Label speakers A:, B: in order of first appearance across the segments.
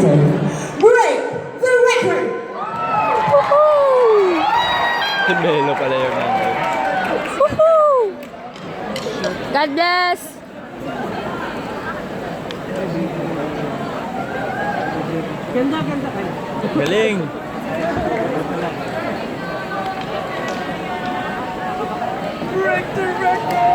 A: Tyson break the record.
B: Melo pala yung nanay.
C: God bless!
A: Ganda kayo.
B: Galing!
C: Break the record!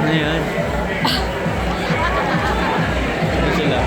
B: Ano yan? Ano sila?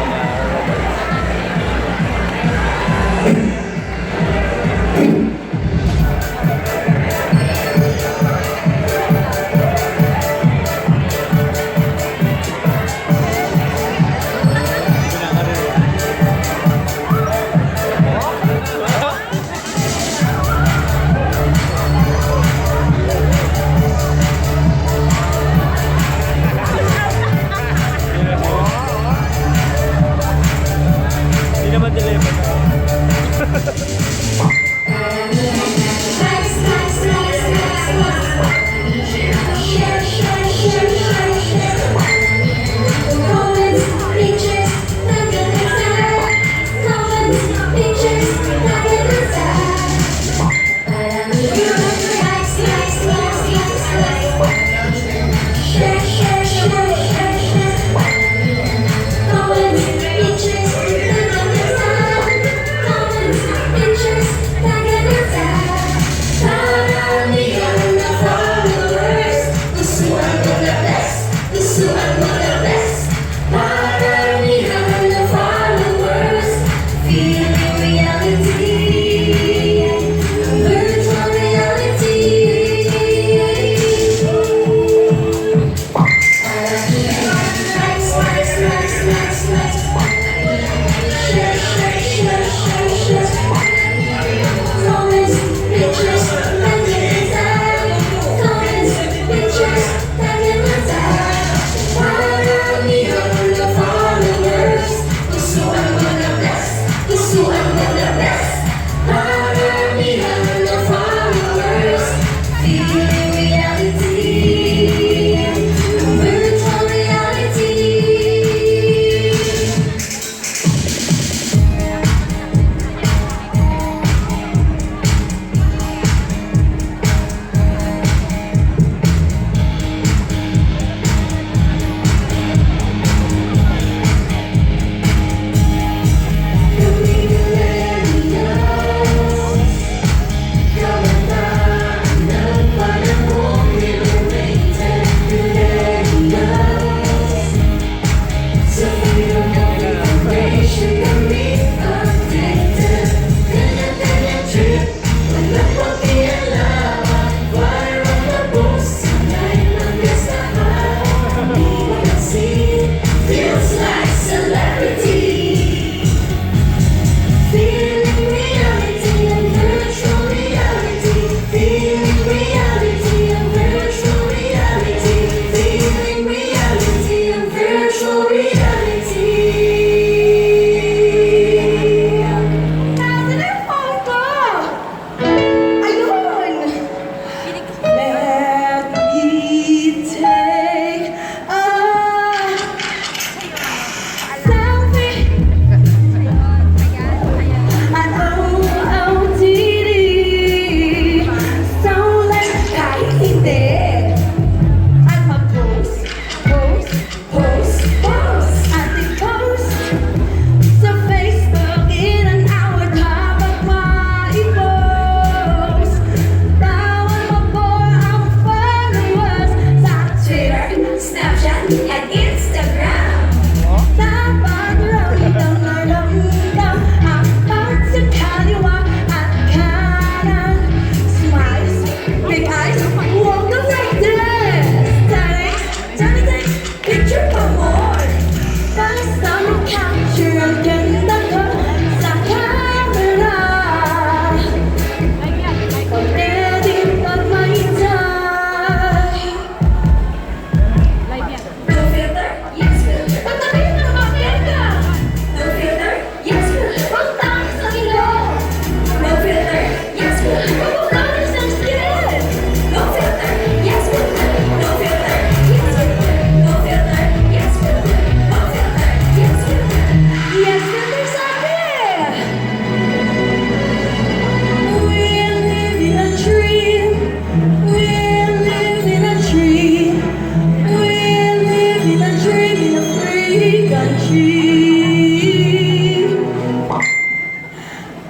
A: dream.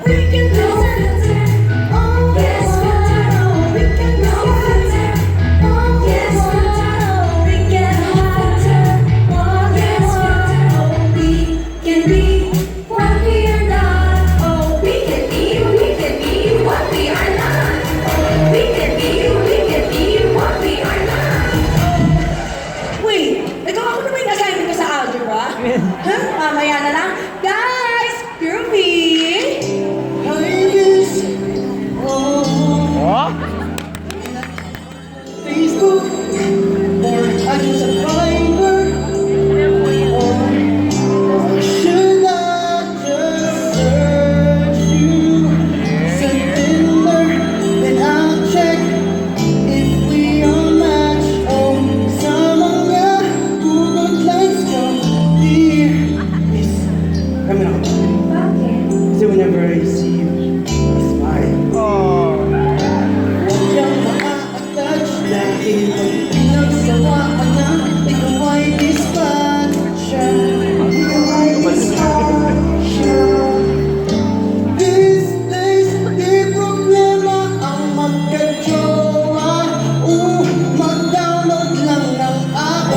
A: We can do it. Oh, yes, we can do it. Oh, yes, we can have it. Oh, yes, we can be what we are not. Oh, we can be what we are not. We can be what we are not. Wait, ikaw ako naman yung assignment ko sa algebra? Huh? Mamaya na lang. Guys, groovy!
B: Oh?
D: Facebook, or I just a Fiverr, or should I just search you? September, then I'll check if we are matched. Oh, sa mga Google Lights ko, dear, please, kami na ako.
A: Bakit?
D: Kasi whenever I see you, I smile. Huwag kang maa-attach dahil pag pinagsawaan na, ikaw ay dispatcha. Ikaw ay dispatcha. These days, di problema ang magka-jowa. Mag-download lang ng app.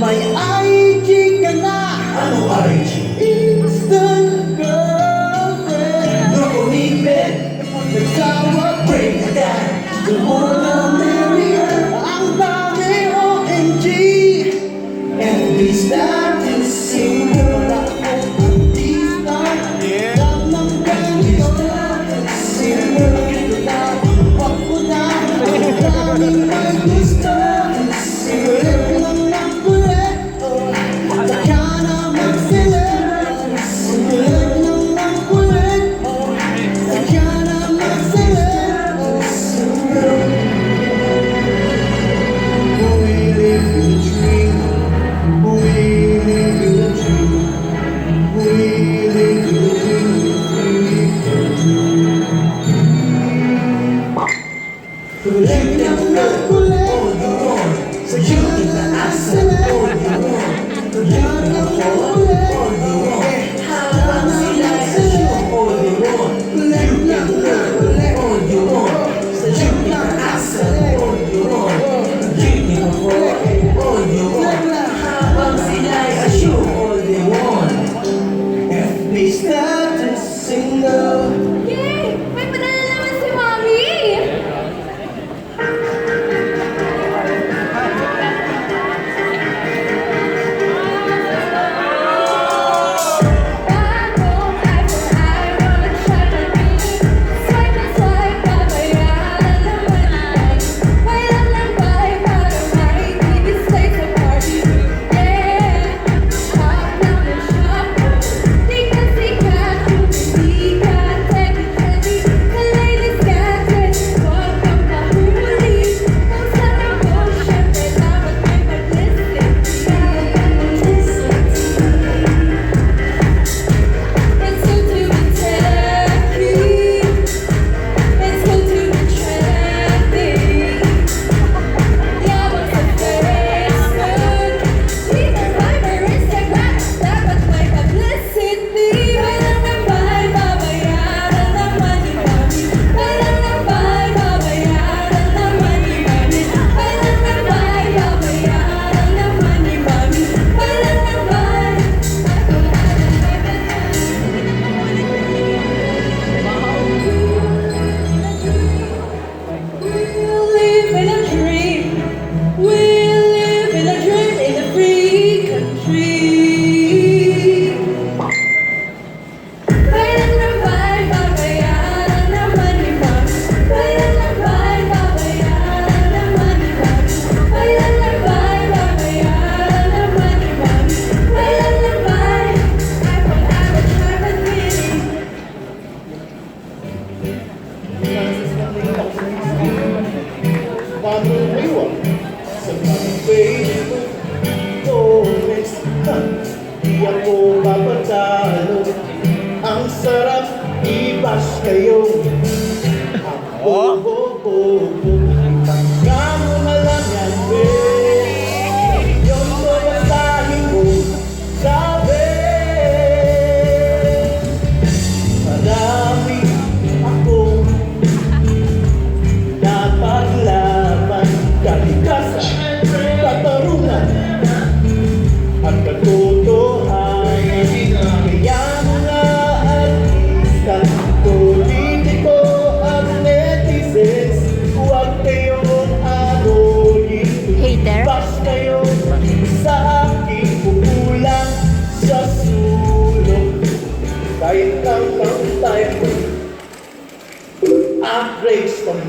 D: May IG ka na. Ano IG? Instant girlfriend. Nakuhipin. Nagsawa, break that. The more the merrier. Ang dami OMG. FB status single. FB status. Lang ng ganito. Single. Wag mo na. Ang daming may gusto. Single lang ng kulit. Saka na mag-select. Single lang ng kulit. Saka na mag-select. Single. We live in a dream. We live in a dream. We live in a dream. Kulit lang ng kulit. Sa beauty na asa. Kulit lang ng kulit. Habang sila sa kulit lang ng kulit. Sa beauty na asa. Habang sila assume all they want. FB status single.
A: Yay! May padala naman si Mommy! Bagong iPhone, I wanna try my beat. Swipe and swipe, babayaran naman yan. Kailan lang ba'y para may bibistay sa party? Yeah! Shop lang ng shop. Di ka sikat, hindi ka techy-trendy. The latest gadget, huwag kang mahuli. Kung saan ako, syempre dapat may publicity. It's good to be techy. It's good to be trendy. Yabang sa Facebook, Twitter, Viber, Instagram, dapat may publicity. Kailan lang ba'y babayaran naman ni Mommy? Kailan lang ba'y babayaran naman ni Mommy? Kailan lang ba'y babayaran naman ni Mommy? Kailan lang ba'y We'll live in a dream. We'll live in a dream in a free country. Kailan lang ba'y babayaran naman ni Mommy? Kailan lang ba'y babayaran naman ni Mommy? Kailan lang ba'y babayaran naman ni Mommy? Kailan lang ba'y iPhone, I will try my beat.
D: Bagong iwan sa mga Facebook comments. Di ako papatalo. Ang sarap i-bash kayo. Ako bobo. Tangga mo na lang yan, babe. Yung mga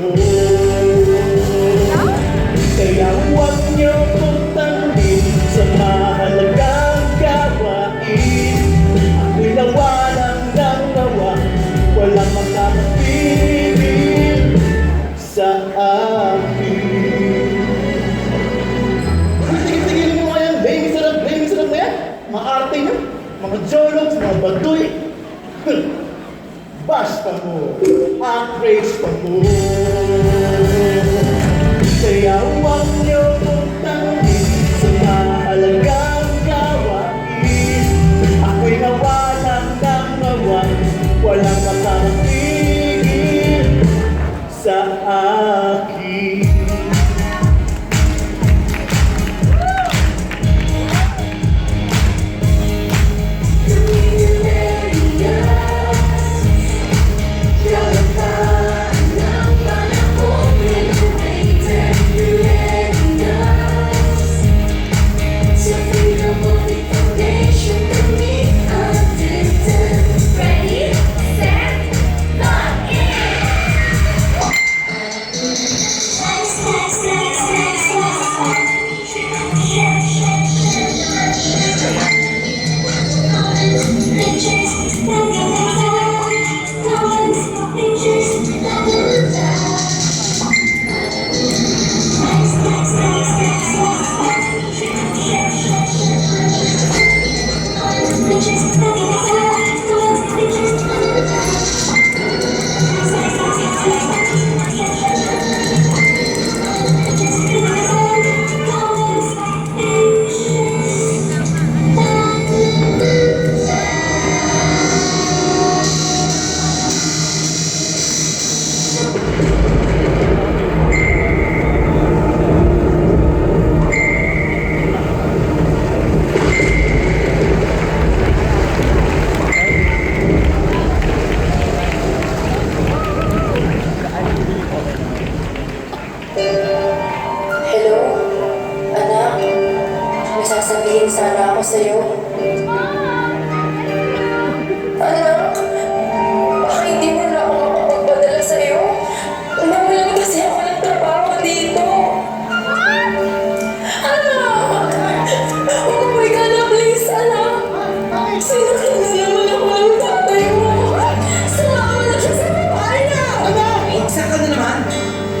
D: mo. Kaya huwag niyo kong tanggin sa mahalagang gawain. Ako'y nawalan ng nawa, walang makakapigil sa akin. Tigil-tigil mo nga yan, blaming sarap na yan. Maarte nyo, mga jologs, mga baduy. Basta mo, praise pa mo. Kaya huwag niyo kong tanggin sa mahalagang gawain. Ako'y nawalan ng nawa, walang makakapigil sa akin.
A: Hello? Anak? May sasabihin sana ako sa'yo. Anak? Baka hindi mo na ako makapagpadala sa'yo? Nawalan kasi ako ng trabaho dito. Anak! Umuwi ka na please, anak! Sinakyan na naman ako ng tatay mo. Sumama na siya sa bahay niya!
E: Anak! Iksa ka na naman!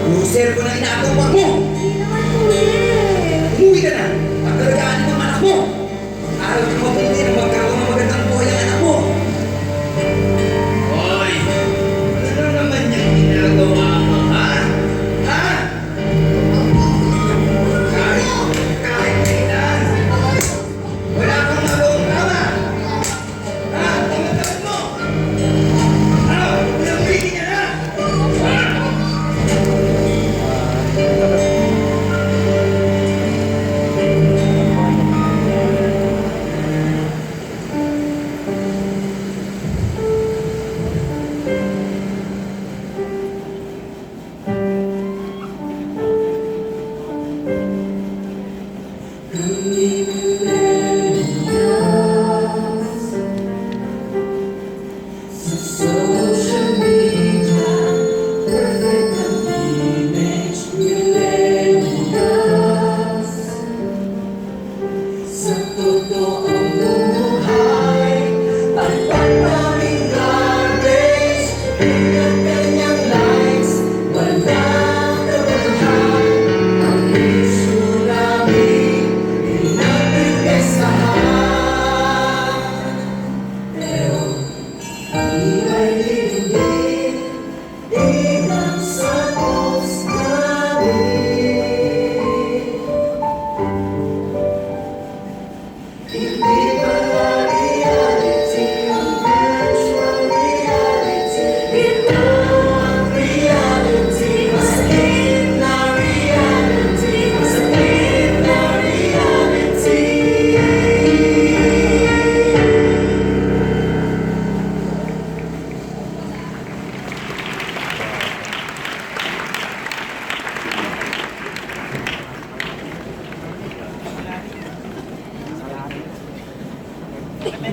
E: Loser ko na inaagawan mo! Umuwi ka na! Pagkalagaan mo ang anak mo! Araw ka mabuti na magkaroon ng magandang buhay ang anak mo! Hoy! Ano naman yung ginagawa mo, ha? Ha? Kahit kailan! Wala kang magawang tama! Ha? Tamad-tamad mo! Ano? Pinagbigin niya na! Ha?
A: Social media, perfect ang image millennials. Sa totoong buhay, ang pagdaming garbage, kanya-kanyang likes, walang kabuluhan. Ang issue namin, pinagpipesahan. Pero iba'y lilingin, di lang sa post namin. Hindi pala reality ang virtual reality. Ito ang reality, masakit na reality, masakit na reality.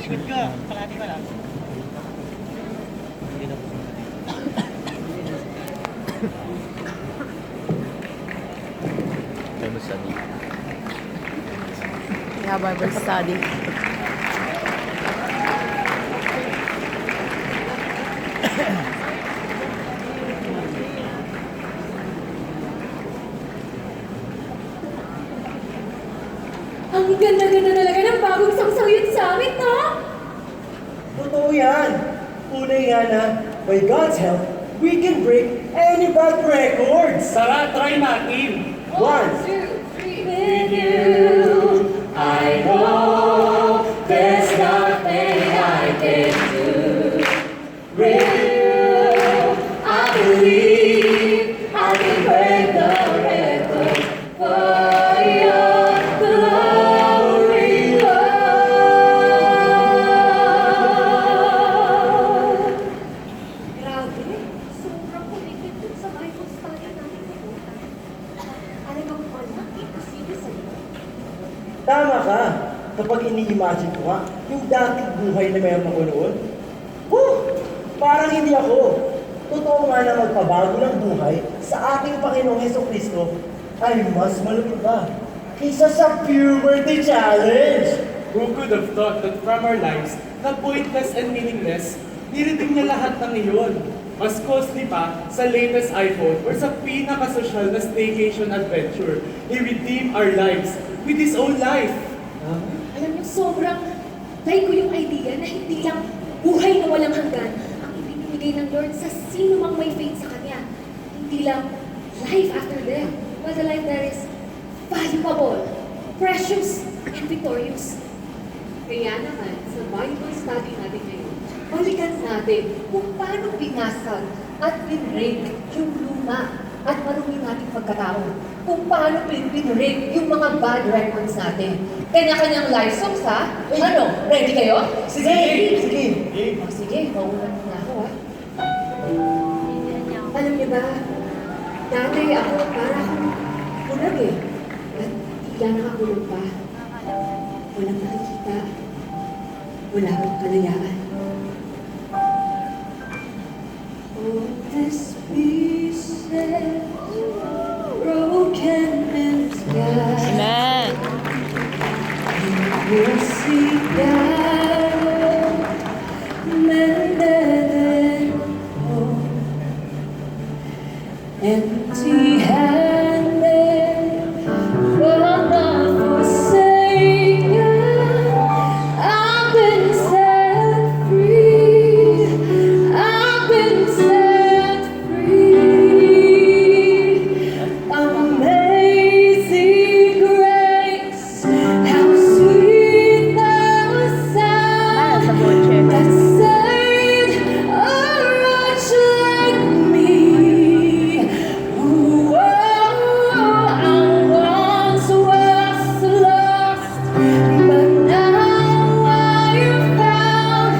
B: Likod ka, kalahati ka lang.
C: Bible study.
A: Ang ganda-ganda talaga ng bagong sangsangit sa amin, no?
D: Totoo yan. Tunay nga na, by God's help, we can break any bad records.
F: Tara, try natin.
D: 1,
A: 2, 3. With you, I know there's nothing I can do. With you, I believe I can break the record for your glory, Lord. Grabe, sobrang connected dun sa Bible study natin ngayon. Talagang walang imposible sa'yo.
D: Tama ka. Kapag ini-imagine ko nga, yung dating buhay na meron ako noon, parang hindi ako. Totoo nga na magpabago ng buhay sa ating Panginoong Hesukristo ay mas malupit pa kaysa sa puberty challenge.
F: Who could have thought that from our lives na pointless and meaningless, niredeem niya lahat ng iyon. Mas costly pa sa latest iPhone or sa pinaka-social na staycation adventure. He redeemed our lives with His own life.
A: Alam niyo, sobrang like ko yung idea na hindi lang buhay na walang hanggan ang ibinibigay ng Lord sa sino mang may faith sa Kanya. Hindi lang life after death, but a life that is valuable, precious, and victorious. Kaya naman, sa Bible study natin ngayon, balikan natin kung paano binasag at pinrake yung luma at marumi nating pagkatao. Kung paano pinrake yung mga bad records natin. Kanya-kanyang live songs, ha? Ano? Ready kayo?
D: Sige! Sige!
A: O sige, maulan na ako, ha? Alam niyo ba, dati ako para akong bulag eh. At tila nakakulong pa. Walang nakikita. Wala akong kalayaan. Oh, this pieces broken in sky.
C: Amen.
A: We'll see God mended and whole, empty-handed, but not forsaken. I've been set free. I've been set free. Amazing grace, how sweet the sound
C: Sa boche.
A: that saved a wretch like me. Ooh, I once was lost, but now I found.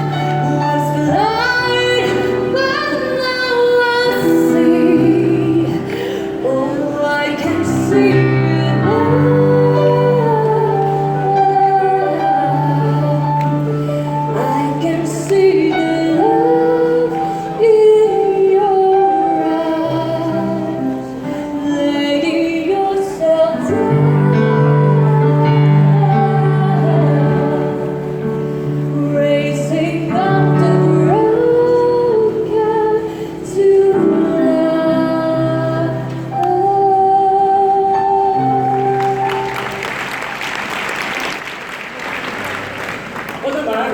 A: Was blind, but now I see. Oh, I can see it now. I can see the love in your eyes. Lay yourself down, raising up the broken to life.
F: O naman!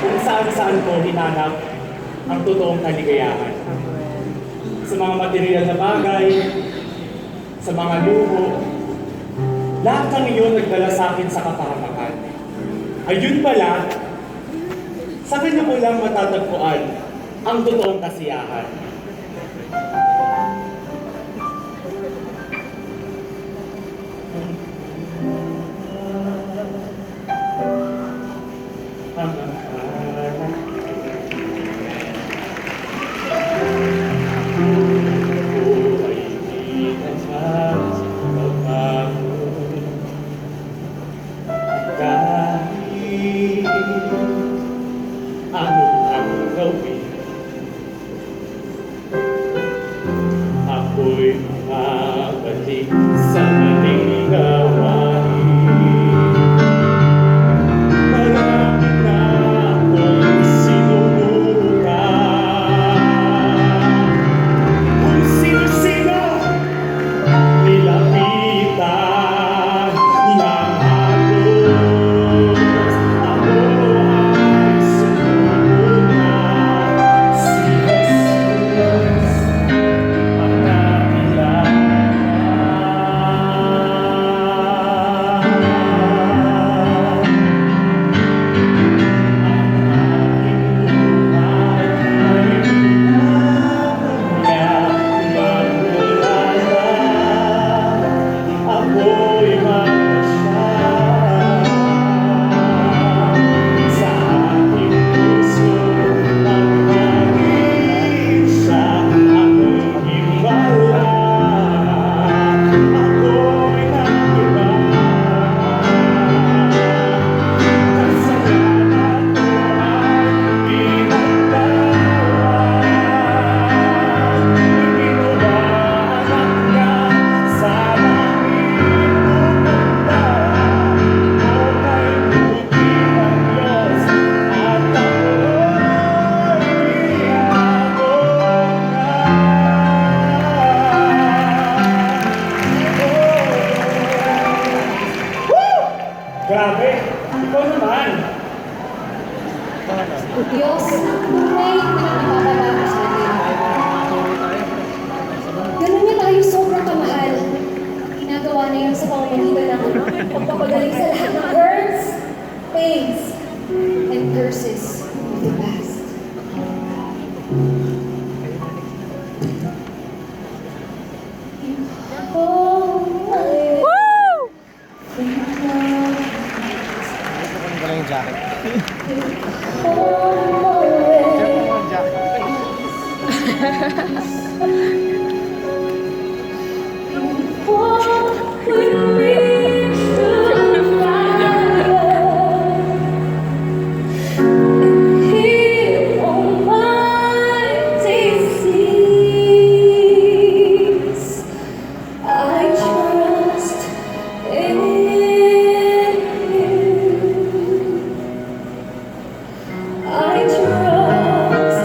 F: Kung saan-saan ko hinanap ang totoong kaligayahan. Sa mga material na bagay, sa mga luho, lahat ng iyon nagdala sa akin sa kapahamakan. Ayun pala, sa kanya ko lang matatagpuan ang totoong kasiyahan. Ano ang gawin? Ako'y sa maling gawain. Marami na akong sinubukan, kung sino-sino nilapitan ng halos. Ako ay sumunod na si Jesus ang nakilala. Ako'y magpasya sa aking puso, magpagin siya ang himala. Ako'y nagiba, kasalanan ko ay pinagbawa. Ipinuwanan ka sa langit pupunta, o kay buti ng Diyos at ako'y binago na. Grabe! Ikaw naman!
A: Diyos, tunay na nagpapabago sa atin. Ganun niya tayo sobrang kamahal. Ginagawa na yun sa pamamagitan ng pagpapagaling sa lahat ng hurts, pains, and curses of the past. Oh, my
B: Wala yung jacket.
A: oh,
B: Yung jacket.
A: I trust in you. I trust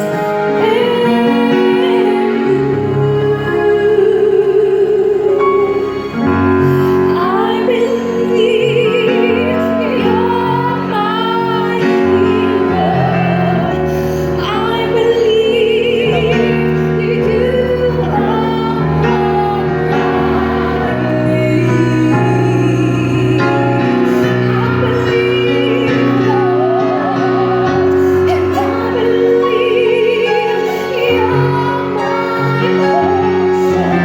A: I believe you're my hero. I believe you are all I need. I believe, Lord, and I believe you're my portion.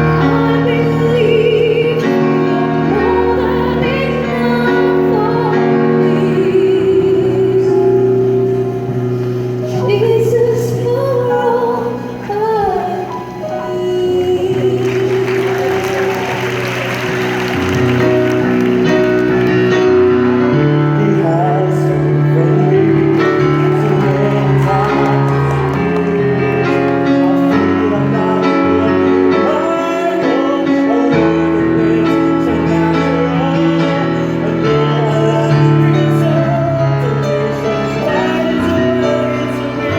A: I believe you're more than enough for me. Jesus, you're all I need.
D: He has forgiven me so many times. I feel like I know a weakness so natural. I know I like to be so temptations rise away to me.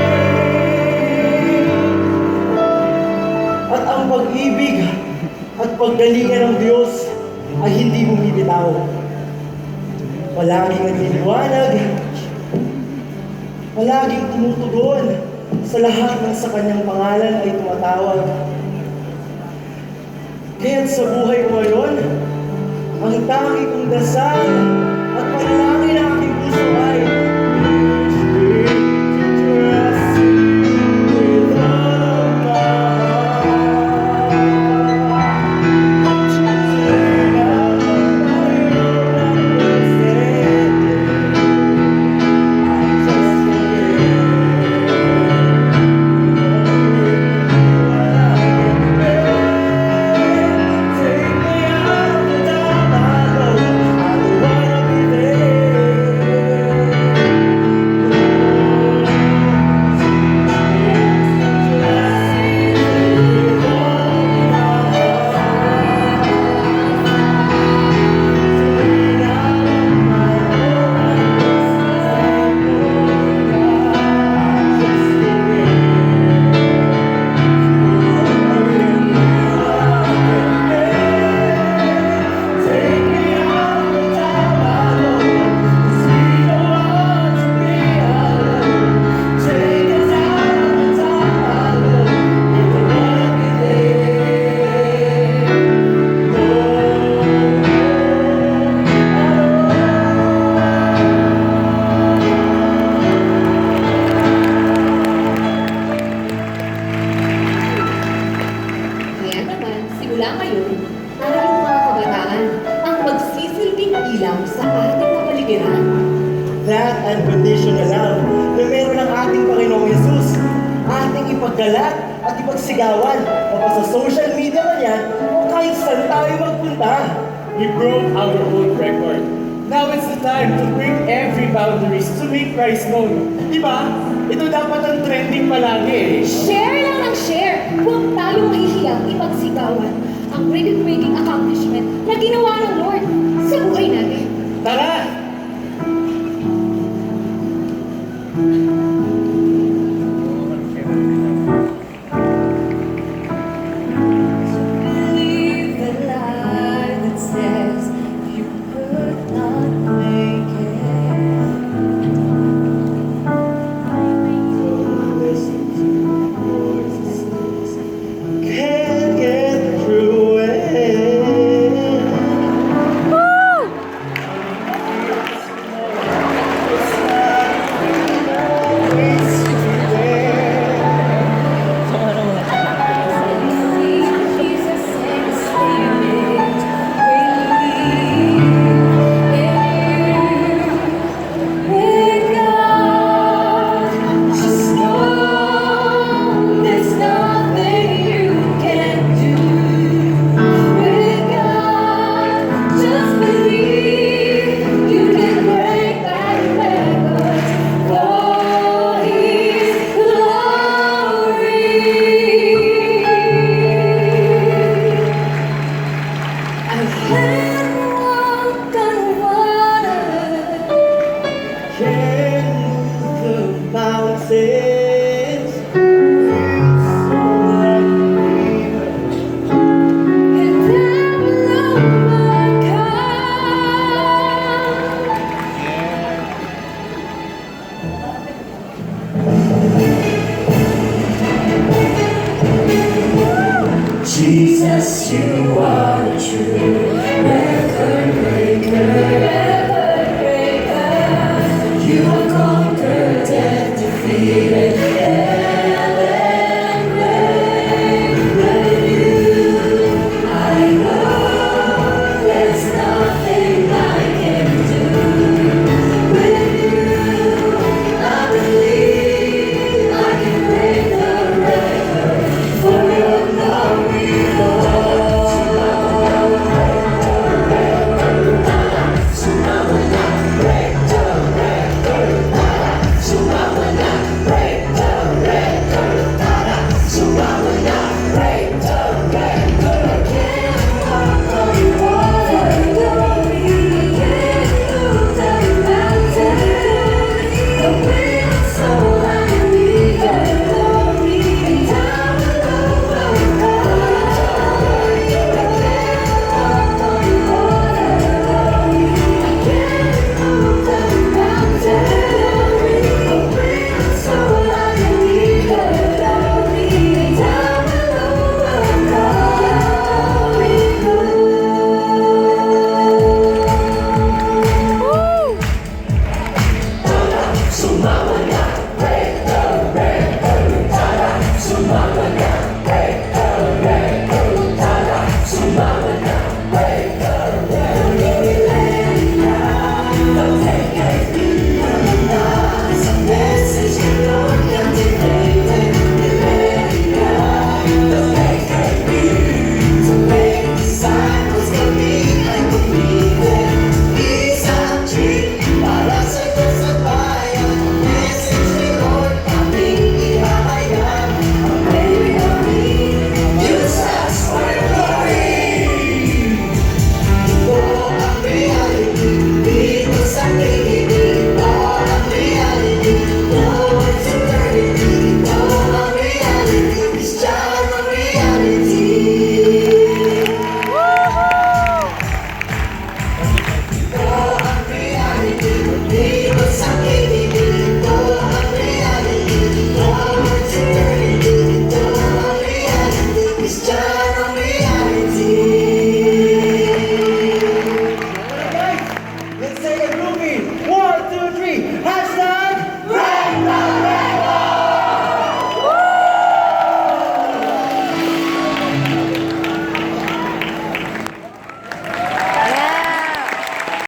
D: At ang pag-ibig at paggalingan ng Diyos ay hindi bumibitaw. Palaging nagliliwanag, palaging tumutugon sa lahat ng sa kanyang pangalan ay tumatawag. Kaya't sa buhay ko ngayon, ang tangi kong dasal at panalangin ng aking puso ay teach me to trust you with all of my heart. To lean on my own understanding. I just forget. Take me out of the dark, I don't wanna be there.
G: ngayon, tayong mga kabataan ang magsisilbing ilaw sa ating kapaligiran.
D: That unconditional love na meron ng ating Panginoong Yesus, ating ipagkalat at ipagsigawan kapag sa social media man yan o kahit saan tayo magpunta.
F: We broke our own record. Now it's the time to break every boundaries to make Christ known. Di ba? Ito dapat ang trending palagi eh.
G: Share lang ng share. Huwag tayong mahihiyang ipagsigawan ang record-breaking accomplishment na ginawa ng Lord sa buhay natin.
F: Tara!
A: Believe the lie that says you could not make it.
D: Listen to voices, can't get through it.
A: Jesus and His Spirit believe in you. With God, just know there's nothing you can do. With God, just believe you can break that record for His glory. I can walk on water.
D: Can move the mountains.
A: And I will overcome. Jesus, you are the truth.